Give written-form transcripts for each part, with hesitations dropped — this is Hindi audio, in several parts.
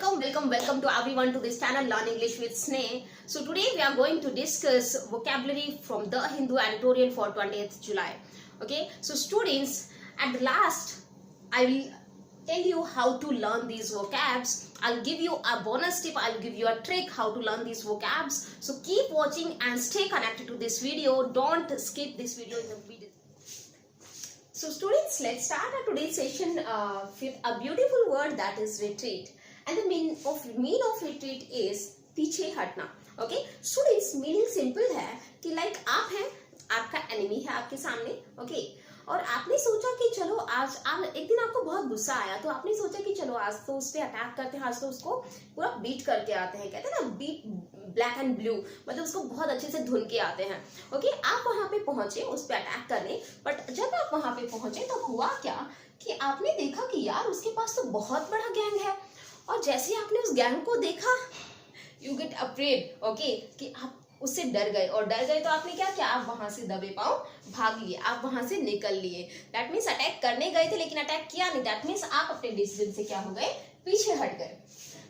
welcome to everyone to this channel Learn English with Sneh. So today we are going to discuss vocabulary from the Hindu editorial for 20th July. Okay, so students, at the last I will tell you how to learn these vocabs. I'll give you a bonus tip, I'll give you a trick how to learn these vocabs. So keep watching and stay connected to this video. Don't skip this video in the video. So students, let's start our today's session with a beautiful word, that is retreat. And the meaning of retreat is पीछे हटना. Okay, students, meaning simple है कि like आप हैं, आपका enemy है आपके सामने. Okay, और आपने सोचा कि चलो आज एक दिन आपको बहुत गुस्सा आया, तो आपने सोचा कि चलो आज तो उस पर अटैक करते हैं, आज तो उसको पूरा बीट करके आते हैं. कहते हैं ना बीट ब्लैक एंड ब्लू, मतलब उसको बहुत अच्छे से धुन के आते हैं. ओके, आप वहां पे पहुंचे उस पर अटैक करने. बट जब आप वहां पे पहुंचे तो हुआ क्या कि आपने देखा कि यार उसके पास तो बहुत बड़ा गैंग है. और जैसे आपने उस गैंग को देखा, यू गेट अफ्रेड. ओके, कि आप उससे डर गए, और डर गए तो आपने क्या किया, आप वहां से दबे पांव भाग लिए, आप वहां से निकल लिए. दैट मीन्स अटैक करने गए थे लेकिन अटैक किया नहीं. दैट मीन्स आप अपने डिसीजन से क्या हो गए, पीछे हट गए.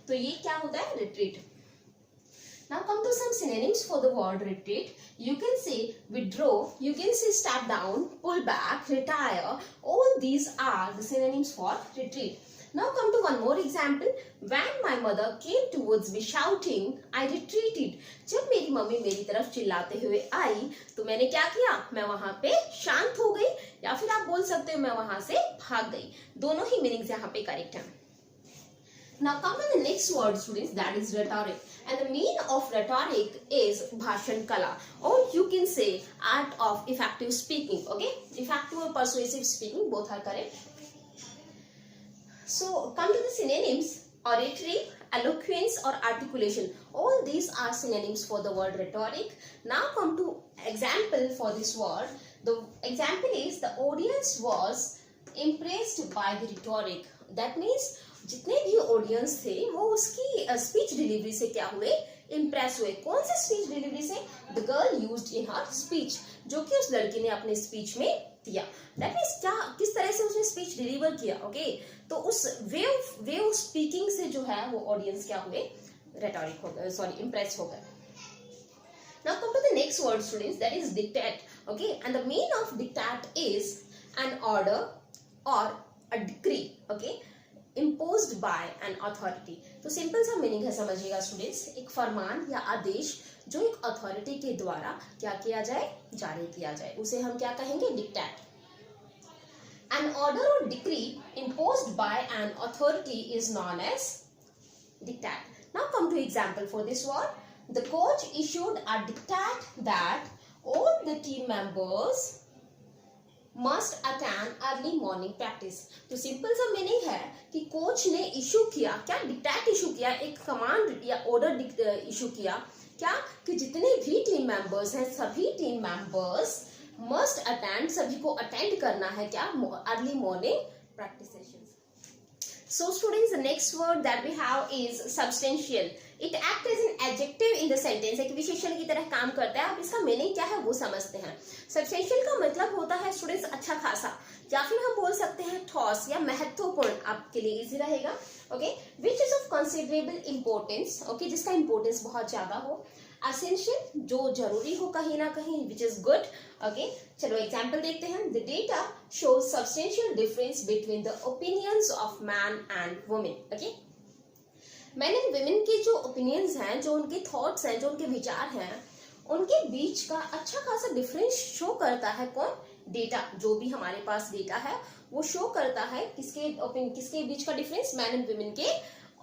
तो ये क्या होता है, retreat. Now come to some synonyms for the word retreat. You can say withdraw, you can say step down, pull back, retire. All these are the synonyms for retreat. Now come to one more example. When my mother came towards me shouting, I retreated. जब मेरी मम्मी मेरी तरफ चिल्लाते हुए आई तो मैंने क्या किया, मैं वहां पे शांत हो गई, या फिर आप बोल सकते हो मैं वहां से भाग गई. दोनों ही मीनिंग्स यहाँ पे करेक्ट है. Now come to the next word, students, that is rhetoric. And the meaning of rhetoric is bhashan kala, or you can say art of effective speaking. Okay, effective or persuasive speaking, both are correct. So come to the synonyms: oratory, eloquence, or articulation. All these are synonyms for the word rhetoric. Now come to example for this word. The example is the audience was impressed by the rhetoric. That means जितने भी ऑडियंस थे वो उसकी स्पीच डिलीवरी से क्या हुए, इम्प्रेस हुए. कौन सी स्पीच डिलीवरी से, the girl used in her speech, जो कि उस लड़की ने अपने स्पीच में दिया. दैट मीन्स क्या, किस तरह से उसने स्पीच डिलीवर किया. ओके, तो उस वे ऑफ स्पीकिंग से जो है वो ऑडियंस क्या हुए, रेटोरिक हो गए, सॉरी इम्प्रेस हो गए. Now come to the next word, students, that is dictate. Okay, and the meaning of dictate is an order or a decree. Okay, imposed by an authority. तो सिंपल सा मीनिंग है, समझिएगा स्टूडेंट्स, एक फरमान या आदेश जो एक अथॉरिटी के द्वारा क्या किया जाए, जारी किया जाए, उसे हम क्या कहेंगे, dictate. An order or decree imposed by an authority is known as dictate. Now come to example for this word. The coach issued a dictate that all the team members must attend early morning practice. तो सिंपल सा मीनिंग है कि कोच ने इशू किया, क्या डिक्टेट इशू किया, एक कमांड या ऑर्डर इशू किया, क्या कि जितने भी टीम मेंबर्स हैं सभी टीम मेंबर्स मस्ट अटेंड, सभी को अटेंड करना है क्या, early morning practice sessions. So students, the next word that we have is substantial. It acts as an adjective in the sentence. एक विशेषण की तरह काम करता है. आप इसका मीनिंग क्या है वो समझते हैं. Substantial का मतलब होता है स्टूडेंट्स अच्छा खासा, या फिर हम बोल सकते हैं ठोस या महत्वपूर्ण, आपके लिए इजी रहेगा. Okay, which is of considerable importance. Okay, जिसका इंपॉर्टेंस बहुत ज्यादा हो. Essential, जो जरूरी हो कहीं ना कहीं, which is good. ओके, चलो एग्जाम्पल देखते हैं. The data shows substantial difference between the opinions of man and women. Okay, man and women के जो ओपिनियंस हैं, जो उनके थॉट्स हैं, जो उनके विचार हैं, उनके बीच का अच्छा खासा डिफरेंस शो करता है. कौन, डेटा, जो भी हमारे पास डेटा है वो शो करता है किसके बीच का डिफरेंस, मैन एंड वुमेन के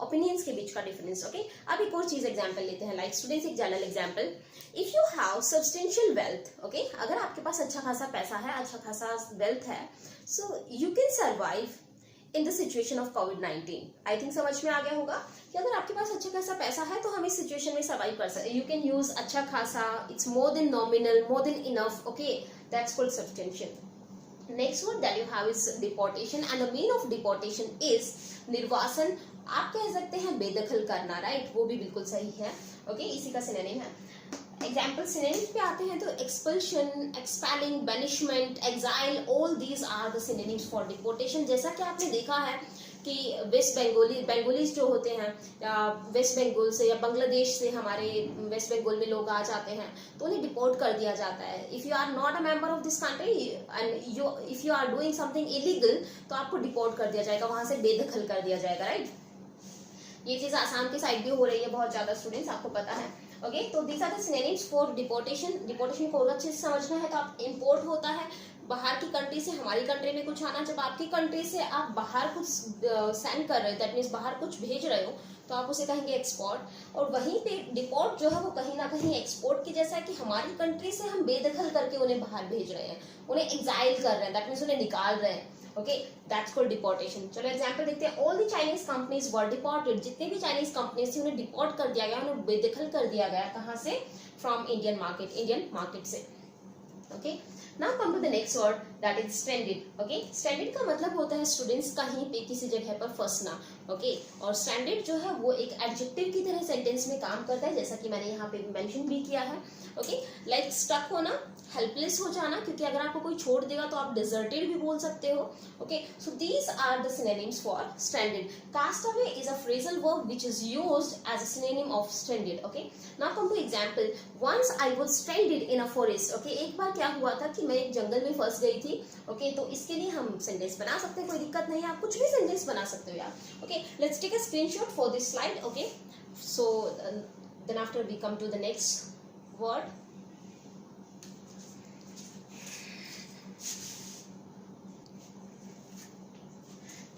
ओपिनियंस के बीच का डिफरेंस. ओके, अब एक और चीज एग्जांपल लेते हैं. लाइक स्टूडेंट्स, एक general example. If you have substantial wealth, okay, अगर आपके पास अच्छा खासा पैसा है, अच्छा खासा वेल्थ है, so you can survive in the situation of covid. I think समझ में आ गया होगा कि अगर आपके पास अच्छा खासा पैसा है तो हम इस सिचुएशन में सर्वाइव कर सकते हैं. यू कैन यूज अच्छा खासा, it's more than nominal, more than enough. Okay, that's called substantial. Next word that you have is deportation, and the meaning of deportation is निर्वासन. आप कह सकते हैं बेदखल करना, राइट, वो भी बिल्कुल सही है. ओके, इसी का सिनोनिम है. एग्जाम्पल सिनोनिम्स पे आते हैं तो expulsion, expelling, banishment, exile, all these are the synonyms for deportation. जैसा कि आपने देखा है कि वेस्ट बंगालीज जो होते हैं या वेस्ट बंगाल से या बांग्लादेश से हमारे वेस्ट बंगाल में लोग आ जाते हैं तो उन्हें डिपोर्ट कर दिया जाता है। If you are not a member of this country and if you are doing something illegal तो आपको डिपोर्ट कर दिया जाएगा, वहां से बेदखल कर दिया जाएगा, राइट। ये चीज आसाम के साइड भी हो रही है बहुत ज्यादा स्टूडेंट्स, आपको पता है। ओके, तो these are the synonyms for deportation. Deportation को और अच्छे से समझना है तो आप इम्पोर्ट होता है बाहर की कंट्री से हमारी कंट्री में कुछ आना। जब आपकी कंट्री से आप बाहर कुछ सेंड कर रहे हो, दैट मीन्स बाहर कुछ भेज रहे हो, तो आप उसे कहेंगे एक्सपोर्ट। और वहीं पे डिपोर्ट जो है वो कहीं ना कहीं एक्सपोर्ट की जैसा है कि हमारी कंट्री से हम बेदखल करके उन्हें बाहर भेज रहे हैं, उन्हें एग्जाइल कर रहे हैं, दैट मीन्स उन्हें निकाल रहे हैं। Okay, that's called deportation. चलो एग्जांपल देखते हैं। All the Chinese companies were deported. जितने भी चाइनीज कंपनीज थी उन्हें डिपोर्ट कर दिया गया, उन्हें बेदखल कर दिया गया। कहाँ से? फ्रॉम इंडियन मार्केट से। Okay, now come to the next word, that is stranded. Okay, stranded का मतलब होता है स्टूडेंट्स कहीं पे किसी जगह पर फंसना। ओके, और स्ट्रैंडेड जो है वो एक एडजेक्टिव की तरह सेंटेंस में काम करता है, जैसा कि मैंने यहाँ पे मेंशन भी किया है। ओके, लाइक स्टक होना, हेल्पलेस हो जाना, क्योंकि अगर आपको कोई छोड़ देगा तो आप डिजर्टेड भी बोल सकते हो। Okay, so these are the synonyms for stranded. Cast away is a phrasal verb which is used as a synonym of stranded. Okay, now come to example. Once I was stranded in a forest. Okay, एक बार क्या हुआ था कि मैं एक जंगल में फंस गई थी। ओके, तो इसके लिए हम सेंटेंस बना सकते हैं, कोई दिक्कत नहीं है, आप कुछ भी सेंटेंस बना सकते हो यार। Okay, let's take a screenshot for this slide. Okay, so then after we come to the next word.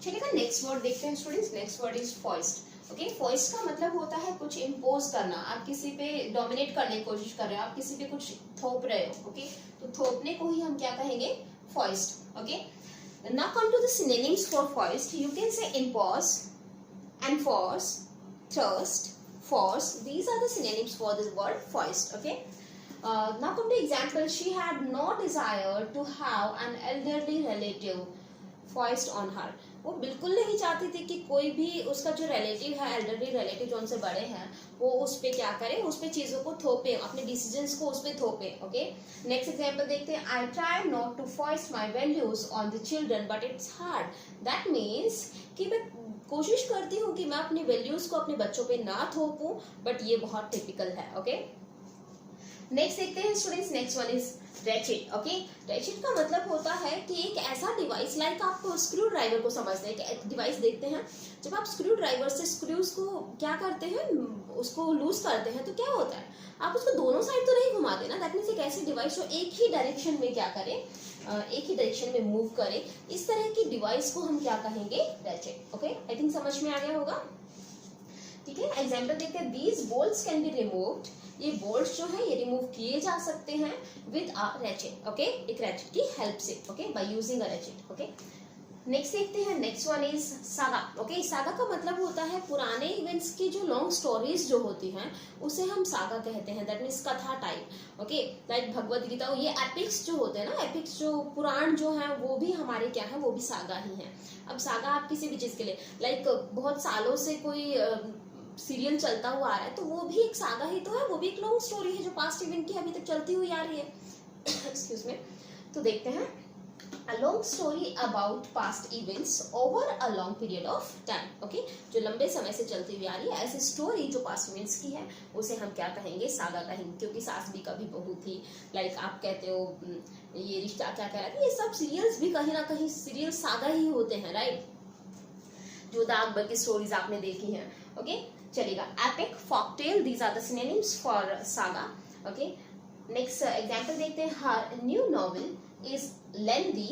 चलिएगा नेक्स्ट वर्ड देखते हैं students. Next word is foist. Okay, foist का मतलब होता है कुछ इम्पोज करना। आप किसी पे डोमिनेट करने की कोशिश कर रहे हो, आप किसी पे कुछ थोप रहे हो। ओके, तो थोपने को ही हम क्या कहेंगे? Foist. Okay, now come to the synonyms for foist. You can say impose, enforce, thrust, force. These are the synonyms for this word foist. Okay, now come to example. She had no desire to have an elderly relative foist on her. वो बिल्कुल नहीं चाहती थी कि कोई भी उसका जो रिलेटिव है, एल्डरली रिलेटिव जो उनसे बड़े हैं, वो उस पे क्या करे, उस पे चीजों को थोपे, अपने डिसीजंस को उस पे थोपे। ओके, नेक्स्ट एग्जांपल देखते हैं। I try not to foist my values on the children but it's hard. That means कि मैं कोशिश करती हूँ कि मैं अपनी वैल्यूज को अपने बच्चों पे ना थोपूं, बट ये बहुत टिपिकल है। ओके, नेक्स्ट देखते हैं students. Next one is ratchet. Okay, ratchet का मतलब होता है कि एक ऐसा डिवाइस, लाइक आपको स्क्रू ड्राइवर को समझते हैं, एक डिवाइस देखते हैं। जब आप स्क्रू ड्राइवर से स्क्रूज को क्या करते हैं, उसको लूज करते हैं, तो क्या होता है, आप उसको दोनों साइड तो नहीं घुमा देना। दैट मीन्स एक ऐसी डिवाइस जो एक ही डायरेक्शन में क्या करे, एक ही डायरेक्शन में मूव करे, इस तरह की डिवाइस को हम क्या कहेंगे? रैचेट। ओके, आई थिंक समझ में आ गया होगा। ठीक है, एग्जाम्पल देखते हैं। These bolts can be removed. ये बोल्ट्स जो है ये रिमूव किए जा सकते हैं विद अ रैचेट। ओके, एक रैचेट की हेल्प से। Okay, by using a ratchet. Okay, next देखते हैं। Next one is saga. Okay, saga का मतलब होता है पुराने इवेंट्स की जो लॉन्ग स्टोरीज जो होती हैं उसे हम सागा कहते हैं। दैट मीन्स कथा type. Okay, like Bhagavad Gita, ये एपिक्स जो होते हैं ना, एपिक्स जो पुराण जो है वो भी हमारे क्या है, वो भी सागा ही है। अब सागा आप किसी भी चीज के लिए, लाइक बहुत सालों से कोई सीरियल चलता हुआ आ रहा है तो वो भी एक सागा ही तो है, वो भी एक लॉन्ग स्टोरी है जो पास्ट इवेंट की अभी तक चलती हुई आ रही है। Excuse me. तो देखते हैं। A long story about past events over a long period of time. Okay, जो लंबे समय से चलती हुई आ रही है ऐसी स्टोरी जो पास्ट इवेंट्स की है उसे हम क्या कहेंगे? सागा कहेंगे। क्योंकि सास भी कभी बहू थी, लाइक आप कहते हो ये रिश्ता क्या कहलाता है, ये सब सीरियल्स भी कहीं ना कहीं सीरियल सागा ही होते हैं, राइट। जो अकबर की स्टोरीज आपने देखी हैं। ओके, चलेगा। Epic, folktale, these are the synonyms for saga. Okay, next example देखते हैं। Her new novel is lengthy.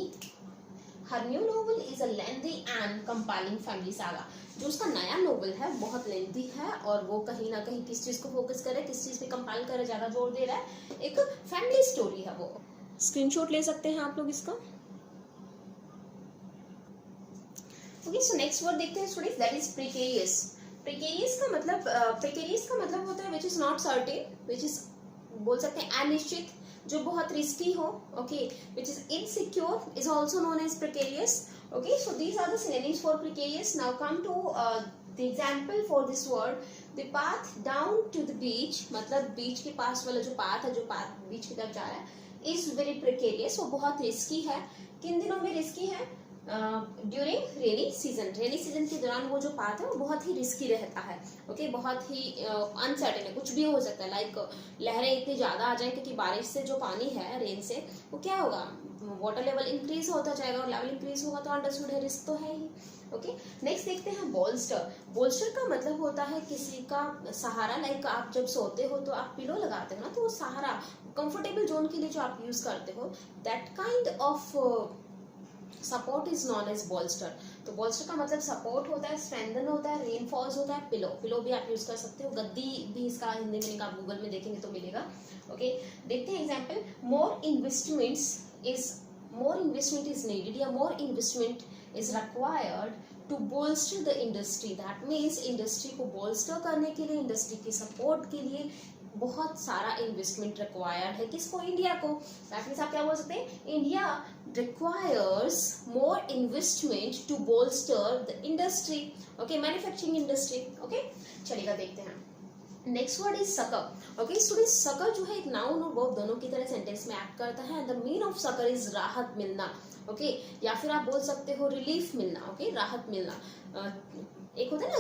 Her new novel is a lengthy and compelling family saga. जो उसका नया नोवेल है बहुत लेंथी है और वो कहीं ना कहीं किस चीज को फोकस करे, किस चीज पे कंपाइल करे, ज्यादा जोर दे रहा है, एक फैमिली स्टोरी है वो। स्क्रीनशॉट ले सकते हैं आप लोग इसका। ओके, सो नेक्स्ट वर्ड देखते हैं students, that is precarious. Precarious का मतलब होता है which is not certain, which is बोल सकते हैं अनिश्चित, जो बहुत रिस्की हो। Okay, which is insecure is also known as precarious. Okay, so these are the synonyms for precarious. Now come to the example for this word. The path down to the beach, मतलब बीच के पास वाला जो पाथ है, जो बीच की तरफ जा रहा है, is very precarious. वो बहुत रिस्की है। किन दिनों में रिस्की है? During rainy season, rainy season के दौरान वो जो पाथ है वो बहुत ही रिस्की रहता है, ओके, बहुत ही अनसर्टेन है, कुछ भी हो सकता है, लाइक लहरें इतनी ज्यादा आ जाए क्योंकि बारिश से जो पानी है रेन से वो क्या होगा, वाटर लेवल इंक्रीज होता जाएगा, और लेवल इंक्रीज होगा तो अंडरस्टूड है रिस्क तो है ही, ओके। नेक्स्ट देखते हैं बोल्स्टर। बोल्स्टर का मतलब होता है किसी का सहारा, लाइक आप जब सोते हो तो आप पिलो लगाते हो ना, तो वो सहारा कंफर्टेबल जोन के लिए जो आप यूज करते हो, that kind of support is known as bolster. तो बोल्स्टर का मतलब सपोर्ट होता है, स्ट्रेंथन होता है, रेनफॉल्स होता है, पिलो, पिलो भी आप यूज कर सकते हो, गद्दी भी इसका हिंदी में आप गूगल में देखेंगे तो मिलेगा, ओके। देखते हैं example, more investment is needed या more investment is required to bolster the industry. That means industry को बोल्स्टर करने के लिए, इंडस्ट्री की सपोर्ट के लिए बहुत सारा इन्वेस्टमेंट रिक्वायर्ड है, किसको, इंडिया को। दैट मीन्स आप क्या बोल सकते हैं, India requires more investment to bolster the industry, okay, manufacturing industry, okay। चलिएगा देखते हैं next word is sucker, okay students. Sucker जो है एक नाउन और वर्ब दोनों की तरह सेंटेंस में एक्ट करता है। The mean of sucker is राहत मिलना, ओके, या फिर आप बोल सकते हो रिलीफ मिलना, ओके, राहत मिलना। एक होता है ना,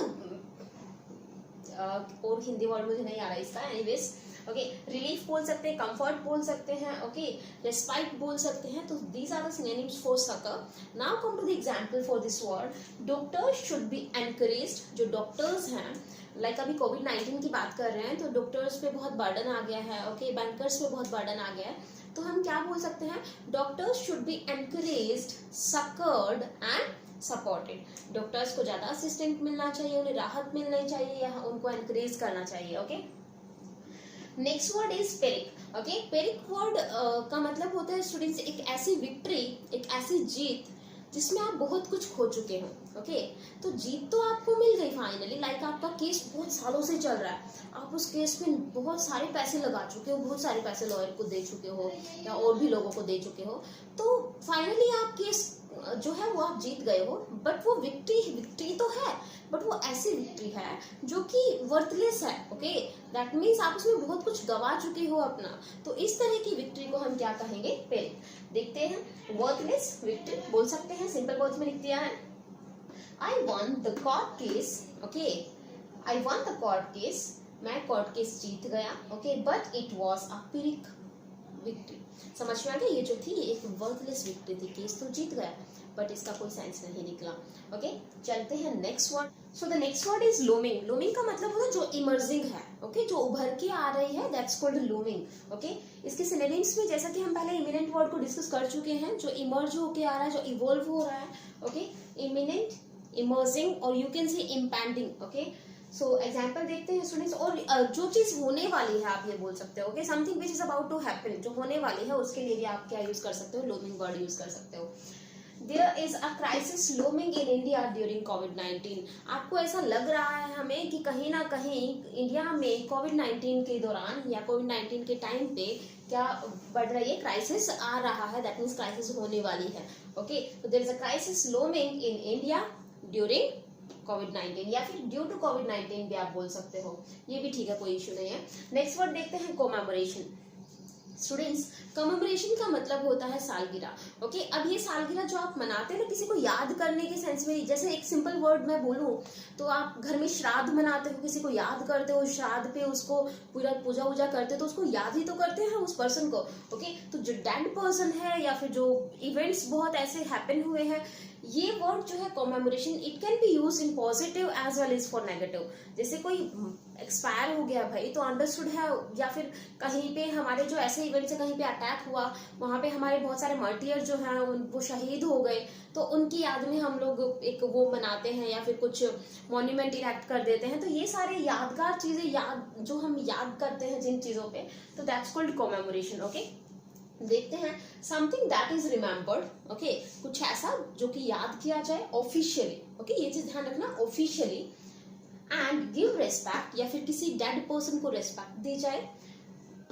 और हिंदी वर्ड मुझे नहीं आ रहा है इसका, एनीवेज, ओके, रिलीफ बोल सकते हैं, कंफर्ट बोल सकते हैं, ओके, रेस्पाइट बोल सकते हैं। तो these are the synonyms for succour. Now come to the example for this word. Doctors should be encouraged. जो डॉक्टर्स हैं, लाइक अभी कोविड-19 की बात कर रहे हैं तो डॉक्टर्स पे बहुत बर्डन आ गया है, ओके, बैंकर्स पे बहुत बर्डन आ गया है, तो हम क्या बोल सकते हैं, doctors should be encouraged, succoured and supported. Doctors को ज्यादा असिस्टेंट मिलना चाहिए, उन्हें राहत मिलनी चाहिए या उनको एनकरेज करना चाहिए, okay. Next word is pyrrhic, okay. Pyrrhic word का मतलब होता है स्टूडेंट्स एक ऐसी विक्ट्री, एक ऐसी जीत जिसमें आप बहुत कुछ खो चुके हो, ओके। तो जीत तो आपको मिल गई फाइनली, लाइक आपका केस बहुत सालों से चल रहा है, आप उस केस में बहुत सारे पैसे लगा चुके हो, बहुत सारे पैसे लॉयर को दे चुके हो या और भी लोगों को दे चुके हो, तो फाइनली आप केस जो है वो आप जीत गए हो। बट वो विक्ट्री तो है, बट वो ऐसी विक्ट्री है जो कि वर्थलेस है, ओके। दैट मीन्स आप उसमें बहुत कुछ गवा चुके हो अपना, तो इस तरह की विक्ट्री को हम क्या कहेंगे, पेरिक। देखते हैं, वर्थलेस विक्ट्री बोल सकते हैं, सिंपल वर्ड्स में लिख दिया है, I won the court case, okay, I won the court case, मैं कोर्ट केस जीत गया, okay, but it was a pyrrhic victory. समझ में आ गया, ये जो थी ये एक वर्थलेस विक्ट्री थी, केस तो जीत गया बट इसका कोई सेंस नहीं निकला, ओके। चलते हैं next word. So the next word is looming. Looming का मतलब होता है जो इमर्जिंग है, ओके, जो उभर के आ रही है, दैट्स कॉल्ड लूमिंग, ओके। इसके सिनोनिम्स में जैसा कि हम पहले इमिनेंट वर्ड को डिस्कस कर चुके हैं, जो इमर्ज होके आ रहा है, जो इवॉल्व हो रहा है, ओके, इमिनेंट, इमर्जिंग और यू कैन से इम्पैंडिंग, ओके। सो एग्जाम्पल देखते हैं स्टूडेंट्स, और जो चीज होने वाली है आप ये बोल सकते हो, okay, something which is about to happen, जो होने वाली है उसके लिए भी आप क्या यूज कर सकते हो, लूमिंग वर्ड यूज कर सकते हो। There is a crisis looming in India during COVID-19। आपको ऐसा लग रहा है हमें कि कहीं ना कहीं इंडिया में कोविड-19 के दौरान या कोविड-19 के टाइम पे क्या बढ़ रही है, क्राइसिस आ रहा है, दैट मीन्स क्राइसिस होने वाली है, ओके। तो there is a crisis looming in India during कोविड-19 या फिर ड्यू टू कोविड-19 भी आप बोल सकते हो, ये भी ठीक है, कोई इश्यू नहीं है। नेक्स्ट वर्ड देखते हैं, कोमेमोरेशन। स्टूडेंट्स, कमेमोरेशन का मतलब होता है सालगिरह, ओके। अब ये सालगिरह जो आप मनाते हैं ना, किसी को याद करने के सेंस में, जैसे एक सिंपल वर्ड मैं बोलूं तो आप घर में श्राद्ध मनाते हो, किसी को याद करते हो, श्राद्ध पे उसको पूरा पूजा वूजा करते हो, तो उसको याद ही तो करते हैं उस पर्सन को, ओके। तो जो डेड पर्सन है या फिर जो इवेंट्स बहुत ऐसे हैपन हुए हैं, ये वर्ड जो है commemoration, it can be use in positive as well as for negative. जैसे कोई एक्सपायर हो गया भाई तो अंडरस्टूड है, या फिर कहीं पे हमारे जो ऐसे इवेंट्स है, कहीं पे अटैक हुआ, वहां पे हमारे बहुत सारे मार्टियर जो हैं वो शहीद हो गए, तो उनकी याद में हम लोग एक वो मनाते हैं या फिर कुछ मॉन्यूमेंट इरेक्ट कर देते हैं। तो ये सारे यादगार चीजें, याद जो हम याद करते हैं जिन चीजों पे, तो दैट्स कॉल्ड कॉमेमोरेशन, ओके। देखते हैं, something that is remembered, okay, कुछ ऐसा जो कि याद किया जाए ऑफिशियली, ओके, ये चीज ध्यान रखना, ऑफिशियली, एंड गिव रेस्पेक्ट, या फिर किसी डेड पर्सन को रेस्पेक्ट दी जाए,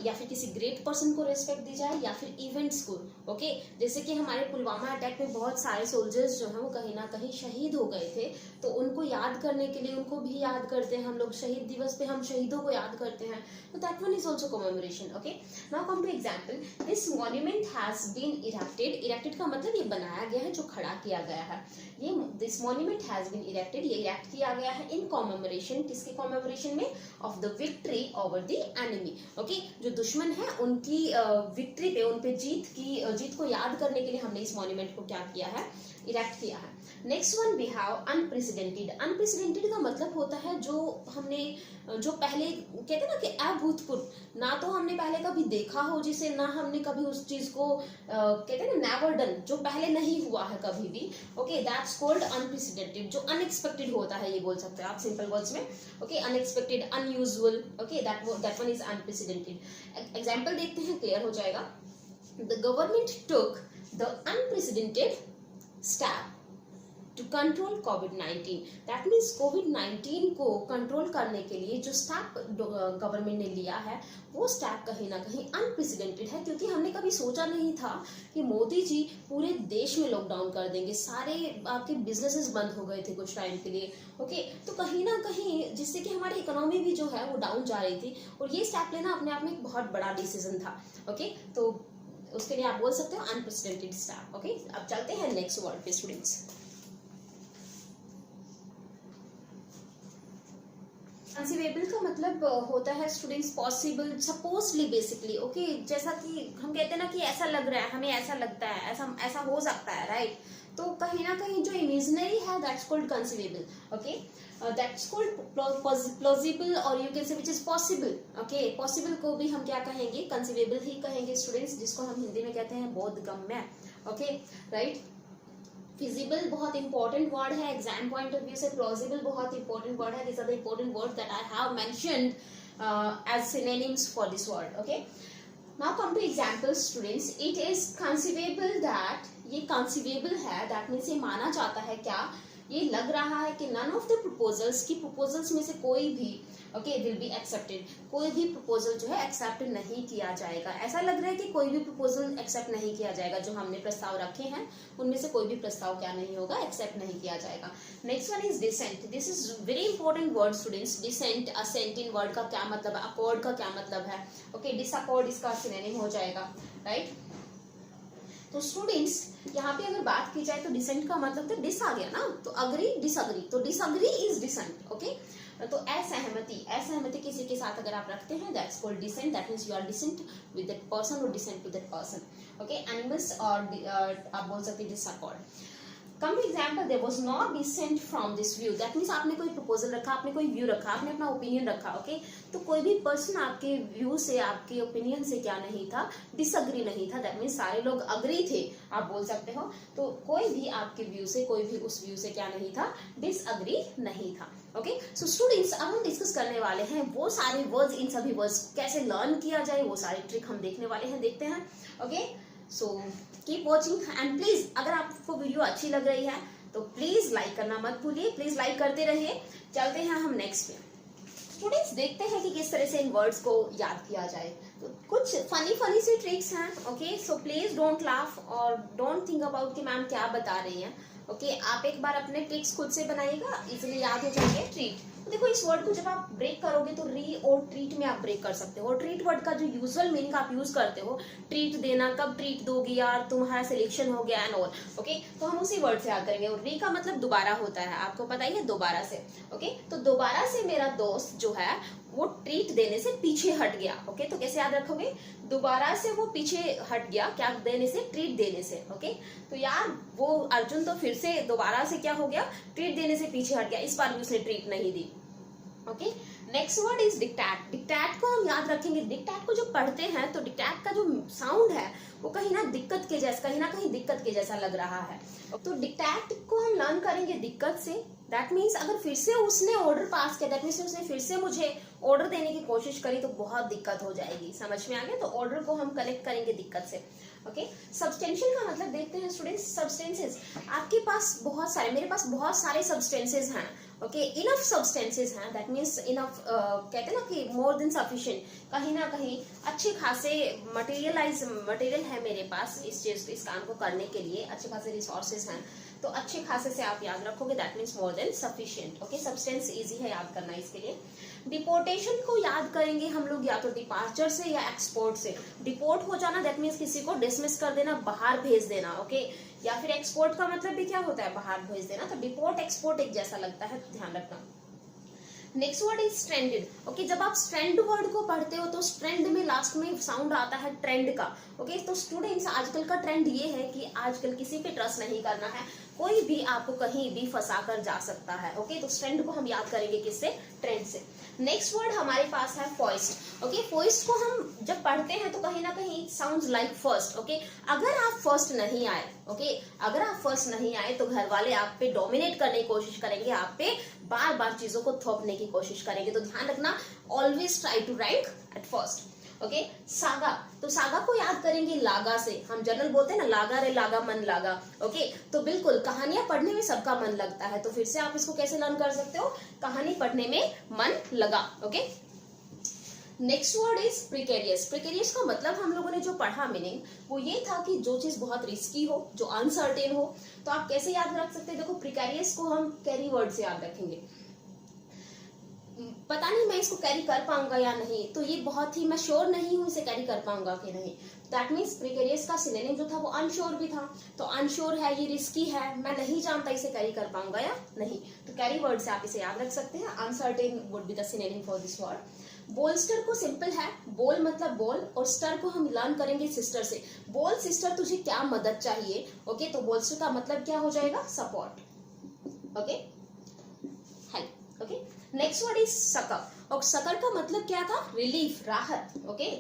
या फिर किसी ग्रेट पर्सन को रेस्पेक्ट दी जाए, या फिर इवेंट्स को। ओके, जैसे कि हमारे पुलवामा अटैक में बहुत सारे सोल्जर्स जो हैं वो कहीं ना कहीं शहीद हो गए थे, तो उनको याद करने के लिए उनको भी याद करते हैं हम लोग। शहीद दिवस पे हम शहीदों को याद करते हैं, तो that one is also commemoration. Okay, now come to example, this monument has been erected. Erected का मतलब ये बनाया गया है, जो खड़ा किया गया है। ये this monument has been erected, ये इरेक्ट किया गया है इन कॉमेमोरेशन, किसके कॉमेमोरेशन में? Of the victory over the enemy. Okay, जो दुश्मन है उनकी विक्ट्री पे, उन पे जीत को याद करने के लिए हमने इस मॉन्यूमेंट को क्या किया है? इरेक्ट किया है। Next one we have unprecedented. Unprecedented का मतलब होता है जो पहले कहते हैं ना कि अभूतपूर्व, ना तो हमने पहले कभी देखा हो जिसे, ना हमने कभी उस चीज को कहते हैं ना नेवर डन, जो पहले नहीं हुआ है कभी भी। Okay, that's called unprecedented. जो अनएक्सपेक्टेड होता है, ये बोल सकते हैं आप सिंपल वर्ड्स में। Okay, unexpected, unusual. Okay, that one is unprecedented. Example देखते हैं, क्लियर हो जाएगा। The government took the unprecedented step to control COVID-19. That means COVID-19 को कंट्रोल करने के लिए जो स्टेप गवर्नमेंट ने लिया है, वो स्टेप कहीं ना कहीं अनप्रेसिडेंटेड है, क्योंकि हमने कभी सोचा नहीं था कि मोदी जी पूरे देश में लॉकडाउन कर देंगे। सारे आपके बिजनेसेस बंद हो गए थे कुछ टाइम के लिए। ओके, तो कहीं ना कहीं जिससे कि हमारी इकोनॉमी भी जो है वो डाउन जा रही थी, और ये स्टेप लेना अपने आप में एक बहुत बड़ा डिसीजन था। ओके, तो उसके लिए आप बोल सकते हो अनप्रेसिडेंटेड स्टेप। ओके, अब चलते हैं नेक्स्ट वर्ड पे स्टूडेंट्स। कंसीवेबल का मतलब होता है students possible, supposedly, basically. Okay, जैसा कि हम कहते हैं ना कि ऐसा लग रहा है, हमें ऐसा लगता है, ऐसा हो सकता है, राइट? तो कहीं ना कहीं जो इमेजिनरी है that's called conceivable. Okay, that's called plausible, और you can say which is possible. Okay, possible को भी हम क्या कहेंगे? कंसीवेबल ही कहेंगे स्टूडेंट्स, जिसको हम हिंदी में कहते हैं बोधगम्य। Okay, right. फिजिबल बहुत इंपॉर्टेंट वर्ड है एग्जाम पॉइंट ऑफ व्यू से, प्लॉजिबल बहुत इंपॉर्टेंट वर्ड है। This are the important word that I have mentioned as synonyms for this word. Okay, now come to examples students. It is conceivable that, ये कंसीवेबल है, दैट मीन्स ये माना जाता है, क्या ये लग रहा है कि नन ऑफ द प्रपोजल्स, की प्रपोजल्स में से कोई भी ओके विल बी एक्सेप्टेड, कोई भी प्रपोजल जो है एक्सेप्ट नहीं किया जाएगा। ऐसा लग रहा है कि कोई भी प्रपोजल एक्सेप्ट नहीं किया जाएगा, जो हमने प्रस्ताव रखे हैं उनमें से कोई भी प्रस्ताव क्या नहीं होगा? एक्सेप्ट नहीं किया जाएगा। Next one is dissent. This is very important word students. Dissent, assent, इन वर्ड का क्या मतलब है? अकॉर्ड का क्या मतलब है? ओके, डिसअकॉर्ड इसका सिनोनिम हो जाएगा, राइट? तो स्टूडेंट्स यहाँ पे अगर बात की जाए तो डिसेंट का मतलब तो डिस आ गया ना, तो अग्री, डिसअग्री, तो डिसअग्री इज डिसेंट। ओके, तो असहमति किसी के साथ अगर आप रखते हैं that's called dissent, that means you are dissent with that person और dissent with that person. Okay, animals और आप बोल सकते हैं disaccord. Come to example, there was no dissent from this view, that means आपने कोई प्रपोजल रखा, आपने कोई व्यू रखा, आपने अपना ओपिनियन रखा। ओके, तो कोई भी पर्सन आपके व्यू से, आपके ओपिनियन से क्या नहीं था? डिसअग्री नहीं था। दैट मीन्स सारे लोग अग्री थे, आप बोल सकते हो। तो कोई भी आपके व्यू से, कोई भी उस व्यू से क्या नहीं था? डिसअग्री नहीं था। ओके, सो स्टूडेंट्स अब हम डिस्कस करने वाले हैं वो सारे वर्ड्स, इन सभी वर्ड्स कैसे लर्न किया जाए, वो सारी ट्रिक हम देखने वाले हैं, देखते हैं। Okay, so keep watching and please अगर आपको वीडियो अच्छी लग रही है तो प्लीज लाइक करना मत भूलिए, प्लीज लाइक करते रहिए। चलते हैं हम नेक्स्ट में। स्टूडेंट्स देखते हैं कि किस तरह से इन वर्ड्स को याद किया जाए। तो कुछ फनी सी ट्रिक्स हैं। Okay, so please don't laugh और डोंट थिंक अबाउट कि मैम क्या बता रही हैं। ओके, आप एक बार अपने ट्रिक्स खुद से बनाइएगा, इजीली याद हो जाएंगे। ट्रीट, तो देखो इस वर्ड को जब आप ब्रेक करोगे तो री और ट्रीट में आप ब्रेक कर सकते हो। और ट्रीट वर्ड का जो यूजुअल मीनिंग आप यूज करते हो, ट्रीट देना, कब ट्रीट दोगी यार, तुम्हारा सिलेक्शन हो गया एंड ऑल। ओके, तो हम उसी वर्ड से याद करेंगे। और री का मतलब दोबारा होता है, आपको पता ही है, दोबारा से। ओके, तो दोबारा से मेरा दोस्त जो है वो ट्रीट देने से पीछे हट गया। ओके, तो कैसे याद रखोगे? दोबारा से वो पीछे हट गया, क्या देने से? ट्रीट देने से। ओके, तो यार वो अर्जुन तो फिर से दोबारा से क्या हो गया? ट्रीट देने से पीछे हट गया, इस बार भी उसने ट्रीट नहीं दी। Okay, next word is diktat. Diktat को हम याद रखेंगे। डिक्टैट को जो पढ़ते हैं तो डिक्टैट का जो साउंड है वो कहीं ना कहीं दिक्कत के जैसा लग रहा है। तो डिक्टैट को हम लर्न करेंगे दिक्कत से। दैट मीन्स अगर फिर से उसने ऑर्डर पास किया, दैट मीन्स उसने फिर से मुझे ऑर्डर देने की कोशिश करी तो बहुत दिक्कत हो जाएगी। समझ में आ गया? तो ऑर्डर को हम कलेक्ट करेंगे दिक्कत से। ओके, सब्सटेंशियल का मतलब देखते हैं स्टूडेंट्स। सब्सटेंसेस आपके पास बहुत सारे, मेरे पास बहुत सारे सब्सटेंसेस हैं। ओके, इनफ सब्सटेंसेस हैं, दैट मीन्स इनफ, कहते हैं ना कि मोर देन सफिशिएंट, कहीं ना कहीं अच्छे खासे मटेरियल है मेरे पास इस चीज इस काम को करने के लिए, अच्छे खासे रिसोर्सेज हैं, तो अच्छे खासे से आप याद रखोगे, that means more than sufficient. Okay, substance easy है याद करना इसके लिए। डिपोर्टेशन को याद करेंगे हम लोग या तो डिपार्चर से या एक्सपोर्ट से। डिपोर्ट हो जाना दैट मीन्स किसी को डिसमिस कर देना, बाहर भेज देना। ओके, या फिर एक्सपोर्ट का मतलब भी क्या होता है, बाहर भेज देना, तो डिपोर्ट एक्सपोर्ट एक जैसा लगता है, ध्यान रखना। Next word is stranded. Okay, जब आप स्ट्रेंड वर्ड को पढ़ते हो तो स्ट्रेंड में लास्ट में साउंड आता है ट्रेंड का। ओके, तो स्टूडेंट्स आजकल का ट्रेंड ये है कि आजकल किसी पे ट्रस्ट नहीं करना है, कोई भी आपको कहीं भी फंसा कर जा सकता है। ओके, तो स्ट्रेंड को हम याद करेंगे किससे, ट्रेंड से। नेक्स्ट वर्ड हमारे पास है फॉइस्ट। ओके, फॉइस्ट को हम जब पढ़ते हैं तो कहीं ना कहीं it sounds like first. Okay, अगर आप फर्स्ट नहीं आए, ओके, अगर आप फर्स्ट नहीं आए तो घर वाले आप पे डोमिनेट करने की कोशिश करेंगे, आप पे बार बार चीजों को थोपने की कोशिश करेंगे, तो ध्यान रखना, always try to rank at first. Okay, saga, तो सागा को याद करेंगे लागा से, हम जनरल बोलते हैं ना, लागा रे लागा मन लागा। ओके, तो बिल्कुल कहानियां पढ़ने में सबका मन लगता है, तो फिर से आप इसको कैसे लर्न कर सकते हो, कहानी पढ़ने में मन लगा। Okay, next word is precarious. Precarious का मतलब हम लोगों ने जो पढ़ा मीनिंग वो ये था कि जो चीज बहुत रिस्की हो, जो अनसर्टेन हो, तो आप कैसे याद रख सकते हैं, देखो प्रिकेरियस को हम कैरी वर्ड से याद रखेंगे। पता नहीं मैं इसको कैरी कर पाऊंगा या नहीं, तो ये बहुत ही, मैं श्योर नहीं हूं इसे कैरी कर पाऊंगा कि नहीं, दैट मीन्स प्रिकेरियस का सिनोनिम जो था वो अनश्योर भी था, तो अनश्योर है, ये रिस्की है, मैं नहीं जानता इसे कैरी कर पाऊंगा या नहीं, तो कैरी वर्ड से आप इसे याद रख सकते हैं। Uncertain would be the synonym for this word. Bolster को सिंपल है, बोल मतलब बोल, और स्टर को हम लर्न करेंगे सिस्टर से। बोल सिस्टर तुझे क्या मदद चाहिए। ओके, तो बोलस्टर का मतलब क्या हो जाएगा, support. Okay, help. Okay, next word is sucker, और सकर का मतलब क्या था, रिलीफ, राहत। ओके,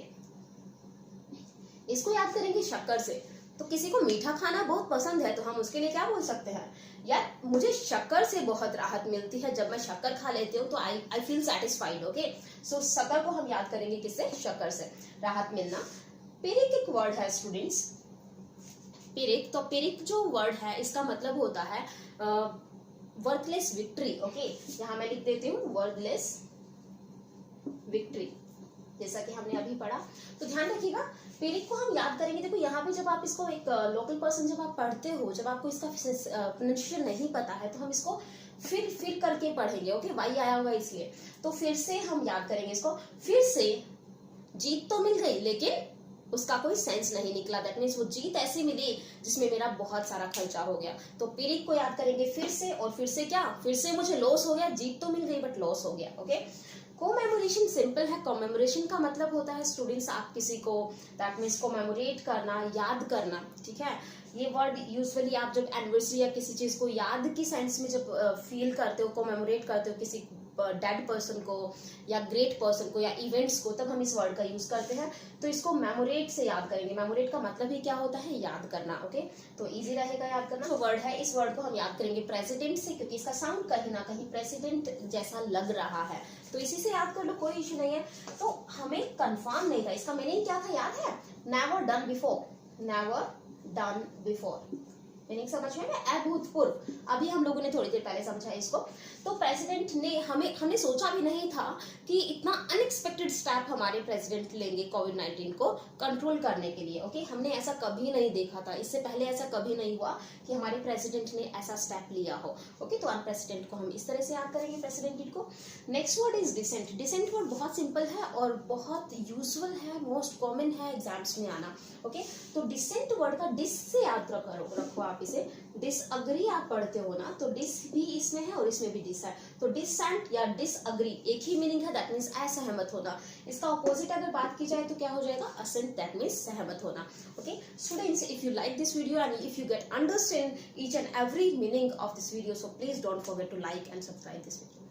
इसको याद करेंगे शक्कर से। तो किसी को मीठा खाना बहुत पसंद है तो हम उसके लिए क्या बोल सकते हैं, यार मुझे शक्कर से बहुत राहत मिलती है, जब मैं शक्कर खा लेती हूँ तो आई फील सेटिस्फाइड। ओके, सो शक्कर को हम याद करेंगे किससे, शक्कर से, राहत मिलना। पिरिक एक वर्ड है स्टूडेंट्स, पिरिक, तो पिरिक जो वर्ड है इसका मतलब होता है वर्थलेस विक्ट्री। ओके, यहाँ मैं लिख देती हूँ वर्थलेस विक्ट्री, जैसा कि हमने अभी पढ़ा, तो ध्यान रखिएगा। पिरिक को हम याद करेंगे, देखो यहाँ पे जब आप इसको एक लोकल पर्सन जब आप पढ़ते हो, जब आपको इसका प्रोनाउंसिएशन नहीं पता है तो हम इसको फिर करके पढ़ेंगे। ओके, वाई आया हुआ इसलिए, तो फिर से हम याद करेंगे इसको। फिर से जीत तो मिल गई लेकिन उसका कोई सेंस नहीं निकला, दैट मीन्स वो जीत ऐसी मिली जिसमें मेरा बहुत सारा खर्चा हो गया, तो पिरिक को याद करेंगे फिर से, और फिर से क्या, फिर से मुझे लॉस हो गया, जीत तो मिल गई बट लॉस हो गया। ओके, कोमेमोरेशन सिंपल है, कोमेमोरेशन का मतलब होता है स्टूडेंट्स आप किसी को, दैट मीन्स कोमेमोरेट करना, याद करना। ठीक है, ये वर्ड यूजुअली आप जब एनिवर्सरी या किसी चीज को याद की सेंस में जब फील करते हो, कोमेमोरेट करते हो किसी डेड पर्सन को या ग्रेट पर्सन को या इवेंट्स को, तब हम इस वर्ड का यूज करते हैं। तो इसको मेमोरेट से याद करेंगे, मेमोरेट का मतलब ही क्या होता है, याद करना। ओके, तो इजी रहेगा याद करना। जो वर्ड है इस वर्ड को हम याद करेंगे प्रेसिडेंट से, क्योंकि इसका साउंड कहीं ना कहीं प्रेसिडेंट जैसा लग रहा है, तो इसी से याद कर लो, कोई इश्यू नहीं है। तो हमें कंफर्म नहीं था, इसका मीनिंग क्या था याद है, never done before, never done before, meaning समझ में आया, अभूतपूर्व। अभी हम लोगों ने थोड़ी देर पहले समझा इसको। तो प्रेसिडेंट ने हमने सोचा भी नहीं था कि इतना अनएक्सपेक्टेड स्टेप हमारे प्रेसिडेंट लेंगे कोविड-19 को कंट्रोल करने के लिए। ओके, हमने ऐसा कभी नहीं देखा था, इससे पहले ऐसा कभी नहीं हुआ कि हमारे प्रेसिडेंट ने ऐसा स्टेप लिया हो। ओके, तो प्रेसिडेंट को हम इस तरह से याद करेंगे, प्रेसिडेंट को। Next word is dissent. Dissent word बहुत सिंपल है और बहुत यूजुअल है, मोस्ट कॉमन है एग्जाम्स में आना। ओके, तो डिसेंट वर्ड का डिस से याद रखो आप इसे। डिसअग्री आप पढ़ते हो ना, तो डिस भी इसमें है और इसमें भी डिस है, तो डिसेंट या डिसअग्री एक ही मीनिंग है, दैट मीन्स असहमत होना। इसका ऑपोजिट अगर बात की जाए तो क्या हो जाएगा, असेंट, दैट मीन्स सहमत होना। Okay students, if you like this video and if you get understand each and every meaning of this video, so please don't forget to like and subscribe this video.